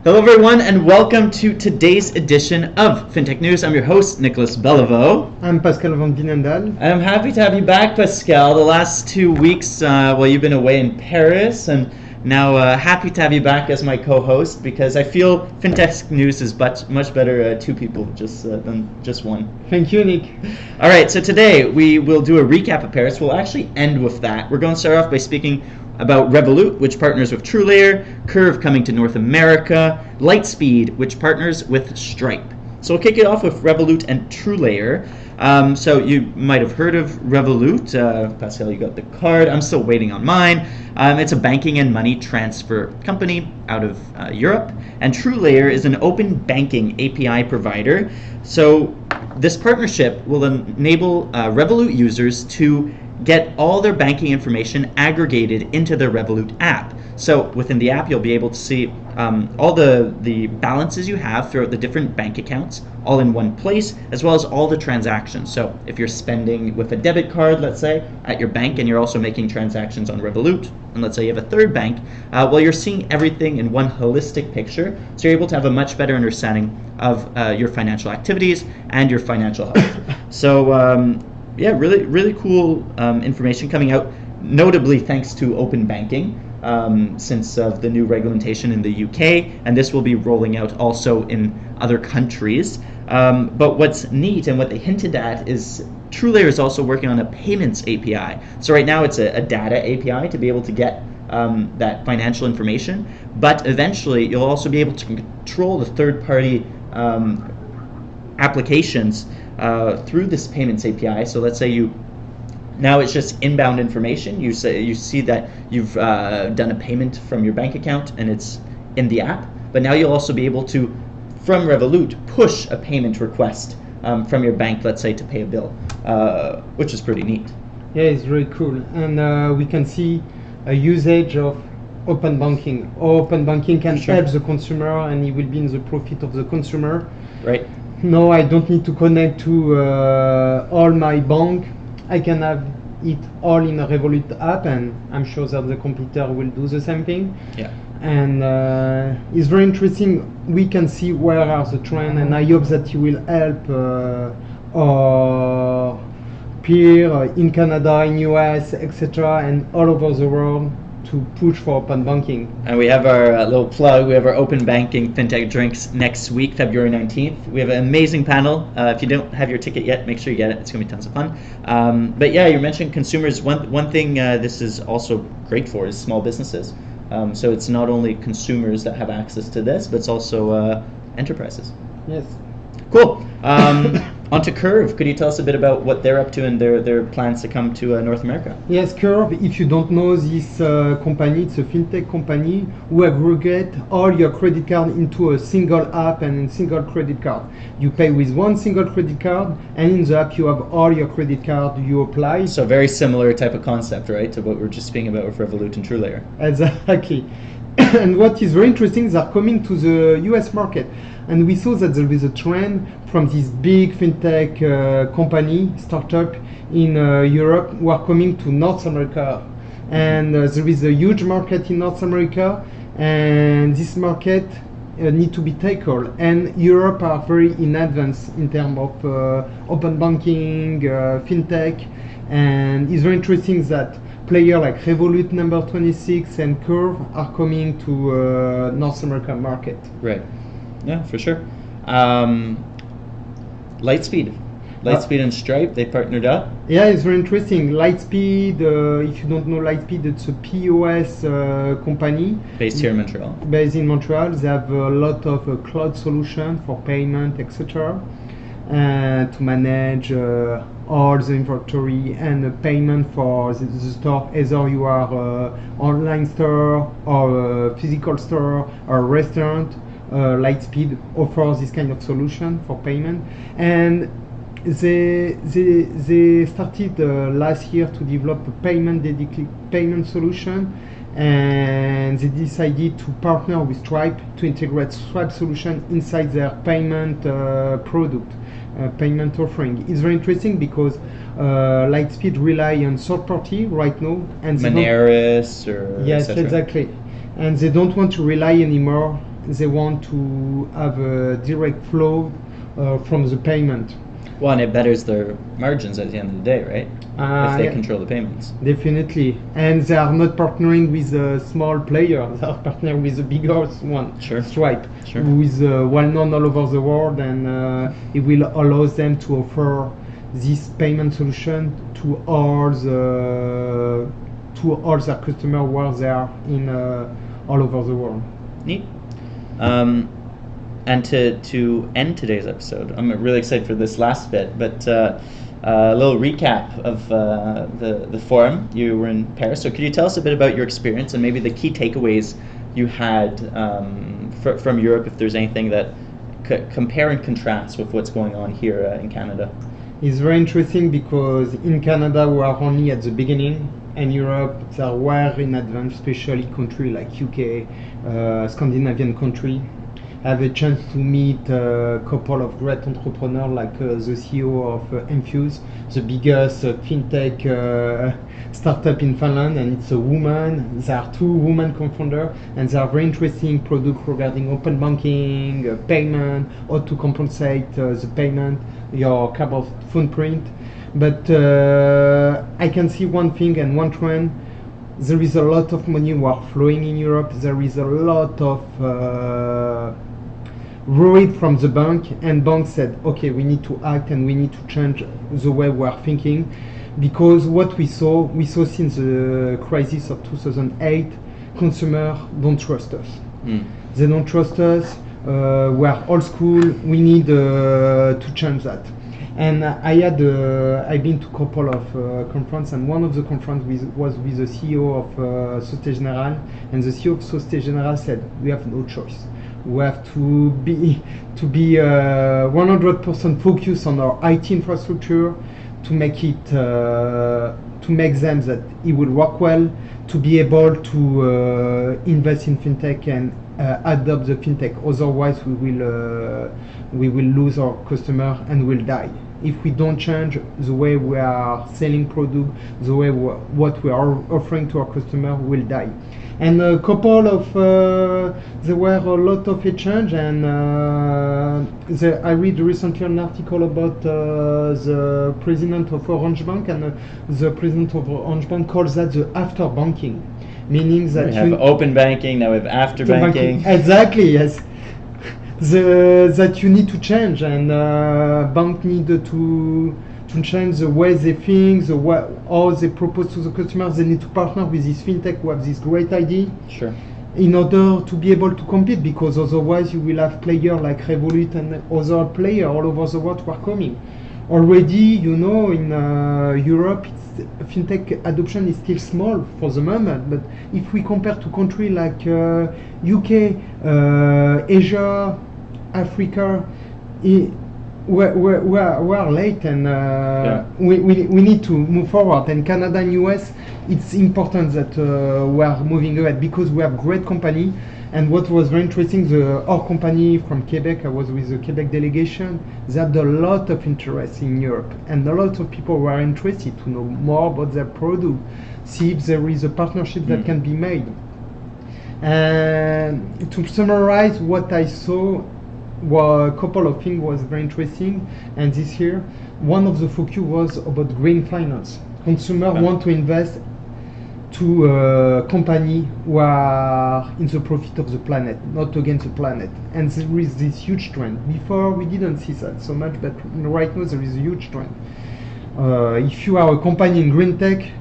Hello, everyone, and welcome to today's edition of Fintech News. I'm your host, Nicholas Beliveau. I'm Pascal Van Dinendal. I'm happy to have you back, Pascal. The last 2 weeks, you've been away in Paris, and now happy to have you back as my co-host because I feel Fintech News is much better two people than just one. Thank you, Nick. All right, so today we will do a recap of Paris. We'll actually end with that. We're going to start off by speaking about Revolut, which partners with Truelayer, Curve coming to North America, Lightspeed, which partners with Stripe. So we'll kick it off with Revolut and Truelayer. So you might have heard of Revolut. Pascal, you got the card. I'm still waiting on mine. It's a banking and money transfer company out of Europe. And Truelayer is an open banking API provider. So this partnership will enable Revolut users to get all their banking information aggregated into their Revolut app. So within the app, you'll be able to see all the balances you have throughout the different bank accounts, all in one place, as well as all the transactions. So if you're spending with a debit card, let's say, at your bank, and you're also making transactions on Revolut, and let's say you have a third bank, you're seeing everything in one holistic picture, so you're able to have a much better understanding of your financial activities and your financial health. So yeah, really cool information coming out, notably thanks to open banking since of the new regulation in the UK, and this will be rolling out also in other countries. But what's neat and what they hinted at is Truelayer is also working on a payments API. So right now it's a data API to be able to get that financial information, but eventually you'll also be able to control the third-party applications through this payments API. So let's say now it's just inbound information. You see that you've done a payment from your bank account and it's in the app, but now you'll also be able to, from Revolut, push a payment request from your bank, let's say, to pay a bill, which is pretty neat. Yeah, it's very cool. And we can see a usage of open banking. Open banking can help the consumer and it will be in the profit of the consumer. Right. No, I don't need to connect to all my bank. I can have it all in a Revolut app, and I'm sure that the computer will do the same thing. Yeah. And it's very interesting. We can see where are the trends, and I hope that you will help our peer in Canada, in US, etc., and all over the world to push for open banking. And we have our little plug. We have our open banking fintech drinks next week, February 19th. We have an amazing panel. If you don't have your ticket yet, make sure you get it. It's going to be tons of fun. But yeah, you mentioned consumers. One thing this is also great for is small businesses. So it's not only consumers that have access to this, but it's also enterprises. Yes. Cool. On to Curve. Could you tell us a bit about what they're up to and their plans to come to North America? Yes, Curve, if you don't know this company, it's a fintech company who aggregate all your credit card into a single app and a single credit card. You pay with one single credit card, and in the app you have all your credit card you apply. So very similar type of concept, right, to what we were just speaking about with Revolut and Truelayer. Exactly. And what is very interesting is they're coming to the US market. And we saw that there is a trend from this big fintech company, startup in Europe, who are coming to North America. And there is a huge market in North America, and this market need to be tackled. And Europe are very in advance in terms of open banking, fintech, and it's very interesting that players like Revolut number 26 and Curve are coming to North American market. Right. Yeah, for sure. Lightspeed and Stripe, they partnered up. Yeah, it's very interesting. Lightspeed, if you don't know Lightspeed, it's a POS company. Based here in Montreal. Based in Montreal. They have a lot of cloud solution for payment, etc. To manage all the inventory and the payment for the store, either you are online store or a physical store or a restaurant. Lightspeed offers this kind of solution for payment, and they started last year to develop a dedicated payment solution, and they decided to partner with Stripe to integrate Stripe solution inside their payment product, payment offering. It's very interesting because Lightspeed rely on third party right now, and Moneris or yes, exactly, and they don't want to rely anymore they want to have a direct flow from the payment. Well, and it betters their margins at the end of the day, right? If they Yeah. control the payments. Definitely, and they are not partnering with a small player. They are partnering with the bigger one, Sure. Stripe, Sure. who is well known all over the world, and it will allow them to offer this payment solution to all their customers where they are in all over the world. Neat. And to end today's episode, I'm really excited for this last bit, but a little recap of the forum. You were in Paris, so could you tell us a bit about your experience and maybe the key takeaways you had from Europe, if there's anything that compare and contrast with what's going on here in Canada? It's very interesting because in Canada we are only at the beginning, and Europe they are well in advance, especially countries like UK, Scandinavian country. I have a chance to meet a couple of great entrepreneurs like the CEO of Infuse, the biggest fintech startup in Finland, and it's a woman. There are two women co-founders, and they are very interesting products regarding open banking, payment, how to compensate the payment, your carbon footprint. But I can see one thing and one trend. There is a lot of money who are flowing in Europe. There is a lot of worried from the bank, and banks said, okay, we need to act and we need to change the way we are thinking, because what we saw since the crisis of 2008, consumers don't trust us. They don't trust us. We are old school. We need to change that. And I've been to a couple of conferences, and one of the conferences was with the CEO of Société Générale, and the CEO of Société Générale said, we have no choice. We have to be 100% focused on our IT infrastructure to make it to make them that it will work well, to be able to invest in fintech and adopt the fintech. Otherwise, we will lose our customer and will die. If we don't change the way we are selling product, the way what we are offering to our customer, will die. And a couple of there were a lot of exchange, and I read recently an article about the president of Orange Bank, and the president of Orange Bank calls that the after banking, meaning that we have open banking, now we have after banking. Exactly, yes. That you need to change, and bank need to change the way they think, how they propose to the customers. They need to partner with this fintech who have this great idea. Sure. In order to be able to compete, because otherwise you will have players like Revolut and other players all over the world who are coming. Already, in Europe, fintech adoption is still small for the moment. But if we compare to countries like UK, Asia, Africa, we are late, and we need to move forward. And Canada and US, it's important that we are moving ahead, because we have great company. And what was very interesting, our company from Quebec, I was with the Quebec delegation, they had a lot of interest in Europe, and a lot of people were interested to know more about their product, see if there is a partnership that can be made. And to summarize what I saw, a couple of things was very interesting. And this year, one of the focus was about green finance. Consumers want to invest to a company who are in the profit of the planet, not against the planet. And there is this huge trend. Before we didn't see that so much, but right now there is a huge trend. If you are a company in green tech,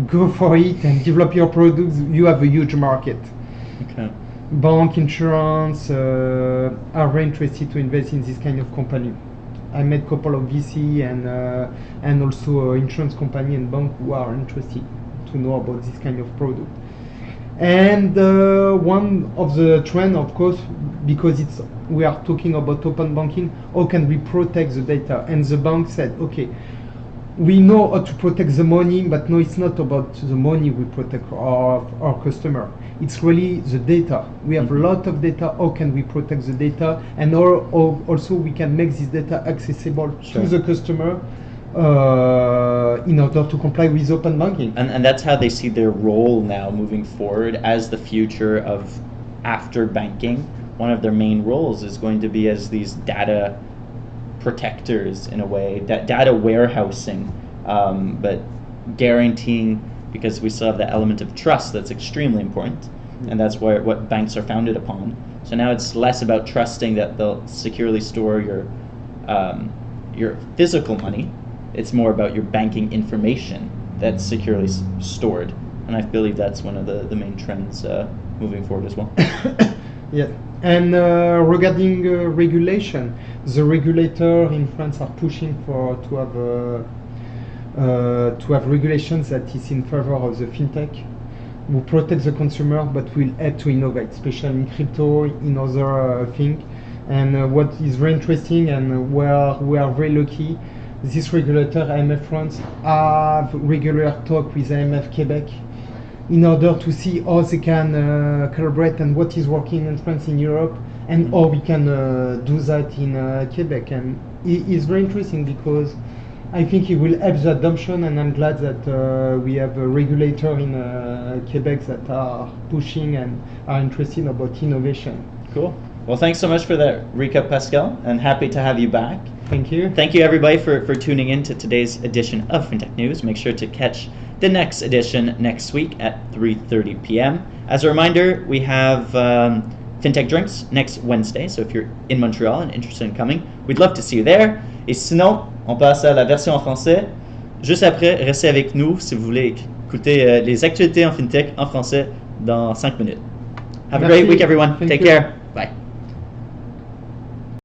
go for it and develop your products. You have a huge market. Okay. Bank, insurance are very interested to invest in this kind of company. I met a couple of VC and also insurance company and bank who are interested to know about this kind of product. And one of the trend, of course, because we are talking about open banking, how can we protect the data? And the bank said, okay, we know how to protect the money, but no, it's not about the money we protect our customer. It's really the data. We have a lot of data. How can we protect the data? And also we can make this data accessible to the customer in order to comply with open banking. And that's how they see their role now moving forward as the future of after banking, one of their main roles is going to be as these data protectors in a way, that data warehousing, but guaranteeing, because we still have the element of trust that's extremely important, and that's what banks are founded upon. So now it's less about trusting that they'll securely store your physical money. It's more about your banking information that's securely stored, and I believe that's one of the main trends moving forward as well. Yeah, and regarding regulation, the regulator in France are pushing to have regulations that is in favor of the fintech, who protect the consumer but will help to innovate, especially in crypto, in other things. And what is very interesting, and where we are very lucky, this regulator, AMF France, have regular talk with AMF Quebec in order to see how they can collaborate and what is working in France, in Europe, and how we can do that in Quebec. And it is very interesting because I think it will help the adoption, and I'm glad that we have a regulator in Quebec that are pushing and are interested about innovation. Cool. Well, thanks so much for that recap, Pascal, and happy to have you back. Thank you. Thank you, everybody, for tuning in to today's edition of FinTech News. Make sure to catch the next edition next week at 3:30 p.m. As a reminder, we have FinTech Drinks next Wednesday, so if you're in Montreal and interested in coming, we'd love to see you there. Et sinon, on passe à la version en français. Juste après, restez avec nous si vous voulez écouter les actualités en FinTech en français dans 5 minutes. Have a great week, everyone. Take care.